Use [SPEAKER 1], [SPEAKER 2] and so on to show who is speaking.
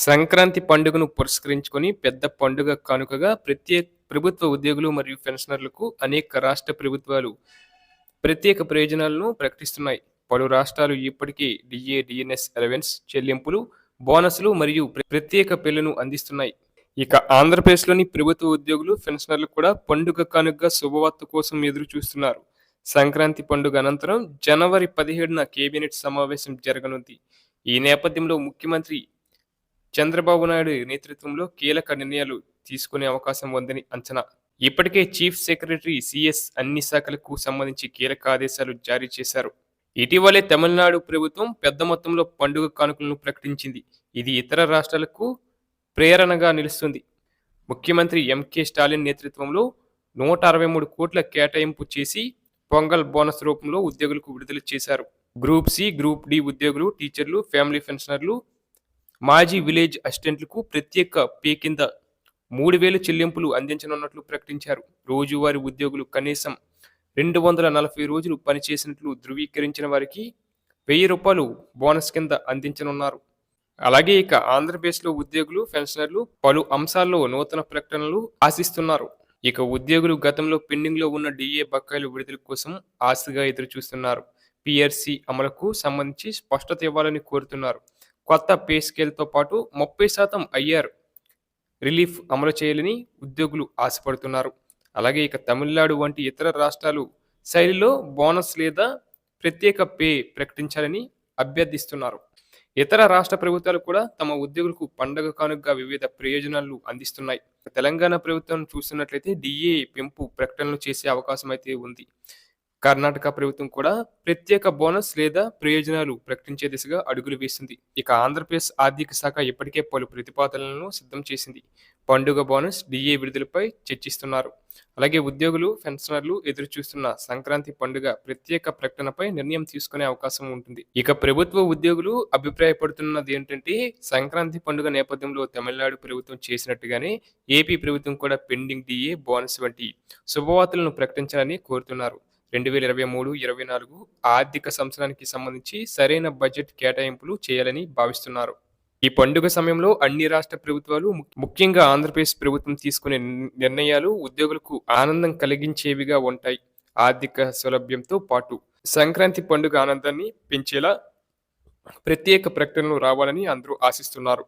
[SPEAKER 1] సంక్రాంతి పండుగను పురస్కరించుకొని పెద్ద పండుగ కానుకగా ప్రభుత్వ ఉద్యోగులు మరియు పెన్షనర్లకు అనేక రాష్ట్ర ప్రభుత్వాలు ప్రత్యేక ప్రయోజనాలను ప్రకటిస్తున్నాయి. పలు రాష్ట్రాలు ఇప్పటికే డిఏ, డిఎన్ఎస్ అలవెన్స్ చెల్లింపులు, బోనస్లు మరియు ప్రత్యేక బిల్లును అందిస్తున్నాయి. ఇక ఆంధ్రప్రదేశ్లోని ప్రభుత్వ ఉద్యోగులు, పెన్షనర్లు కూడా పండుగ కానుకగా శుభవార్త కోసం ఎదురు చూస్తున్నారు. సంక్రాంతి పండుగ అనంతరం జనవరి 17న కేబినెట్ సమావేశం జరగనుంది. ఈ నేపథ్యంలో ముఖ్యమంత్రి చంద్రబాబు నాయుడు నేతృత్వంలో కీలక నిర్ణయాలు తీసుకునే అవకాశం ఉందని అంచనా. ఇప్పటికే చీఫ్ సెక్రటరీ సిఎస్ అన్ని శాఖలకు సంబంధించి కీలక ఆదేశాలు జారీ చేశారు. ఇటీవలే తమిళనాడు ప్రభుత్వం పెద్ద మొత్తంలో పండుగ కానుకలను ప్రకటించింది. ఇది ఇతర రాష్ట్రాలకు ప్రేరణగా నిలుస్తుంది. ముఖ్యమంత్రి ఎంకే స్టాలిన్ నేతృత్వంలో 163 కోట్ల కేటాయింపు చేసి పొంగల్ బోనస్ రూపంలో ఉద్యోగులకు విడుదల చేశారు. గ్రూప్ సి, గ్రూప్ డి ఉద్యోగులు, టీచర్లు, ఫ్యామిలీ పెన్షనర్లు, మాజీ విలేజ్ అసిస్టెంట్లకు ప్రత్యేక పే కింద 3,000 చెల్లింపులు అందించనున్నట్లు ప్రకటించారు. రోజువారీ ఉద్యోగులు కనీసం 240 రోజులు పనిచేసినట్లు ధృవీకరించిన వారికి ₹1,000 బోనస్ కింద అందించనున్నారు. అలాగే ఇక ఆంధ్రప్రదేశ్లో ఉద్యోగులు, పెన్షనర్లు పలు అంశాల్లో నూతన ప్రకటనలు ఆశిస్తున్నారు. ఇక ఉద్యోగులు గతంలో పెండింగ్లో ఉన్న డిఏ బకాయిలు విడుదల కోసం ఆశగా ఎదురుచూస్తున్నారు. పిఆర్సి అమలుకు సంబంధించి స్పష్టత ఇవ్వాలని కోరుతున్నారు. కొత్త పే స్కేల్తో పాటు 30% ఐఆర్ రిలీఫ్ అమలు చేయాలని ఉద్యోగులు ఆశపడుతున్నారు. అలాగే ఇక తమిళనాడు వంటి ఇతర రాష్ట్రాలు శైలిలో బోనస్ లేదా ప్రత్యేక పే ప్రకటించాలని అభ్యర్థిస్తున్నారు. ఇతర రాష్ట్ర ప్రభుత్వాలు కూడా తమ ఉద్యోగులకు పండగ కానుకగా వివిధ ప్రయోజనాలు అందిస్తున్నాయి. తెలంగాణ ప్రభుత్వం చూస్తున్నట్లయితే డిఏ పెంపు ప్రకటనలు చేసే అవకాశం అయితే ఉంది. కర్ణాటక ప్రభుత్వం కూడా ప్రత్యేక బోనస్ లేదా ప్రయోజనాలు ప్రకటించే దిశగా అడుగులు వేస్తుంది. ఇక ఆంధ్రప్రదేశ్ ఆర్థిక శాఖ ఇప్పటికే పలు ప్రతిపాదనలను సిద్ధం చేసింది. పండుగ బోనస్, డిఏ విడుదలపై చర్చిస్తున్నారు. అలాగే ఉద్యోగులు, పెన్షనర్లు ఎదురు చూస్తున్న సంక్రాంతి పండుగ ప్రత్యేక ప్రకటనపై నిర్ణయం తీసుకునే అవకాశం ఉంటుంది. ఇక ప్రభుత్వ ఉద్యోగులు అభిప్రాయపడుతున్నది ఏంటంటే, సంక్రాంతి పండుగ నేపథ్యంలో తమిళనాడు ప్రభుత్వం చేసినట్టుగానే ఏపీ ప్రభుత్వం కూడా పెండింగ్ డిఏ, బోనస్ వంటి శుభవార్తలను ప్రకటించాలని కోరుతున్నారు. 2023-24 ఆర్థిక సంవత్సరానికి సంబంధించి సరైన బడ్జెట్ కేటాయింపులు చేయాలని భావిస్తున్నారు. ఈ పండుగ సమయంలో అన్ని రాష్ట్ర ప్రభుత్వాలు, ముఖ్యంగా ఆంధ్రప్రదేశ్ ప్రభుత్వం తీసుకునే నిర్ణయాలు ఉద్యోగులకు ఆనందం కలిగించేవిగా ఉంటాయి. ఆర్థిక సౌలభ్యంతో పాటు సంక్రాంతి పండుగ ఆనందాన్ని పెంచేలా ప్రత్యేక ప్రకటనలు రావాలని అందరూ ఆశిస్తున్నారు.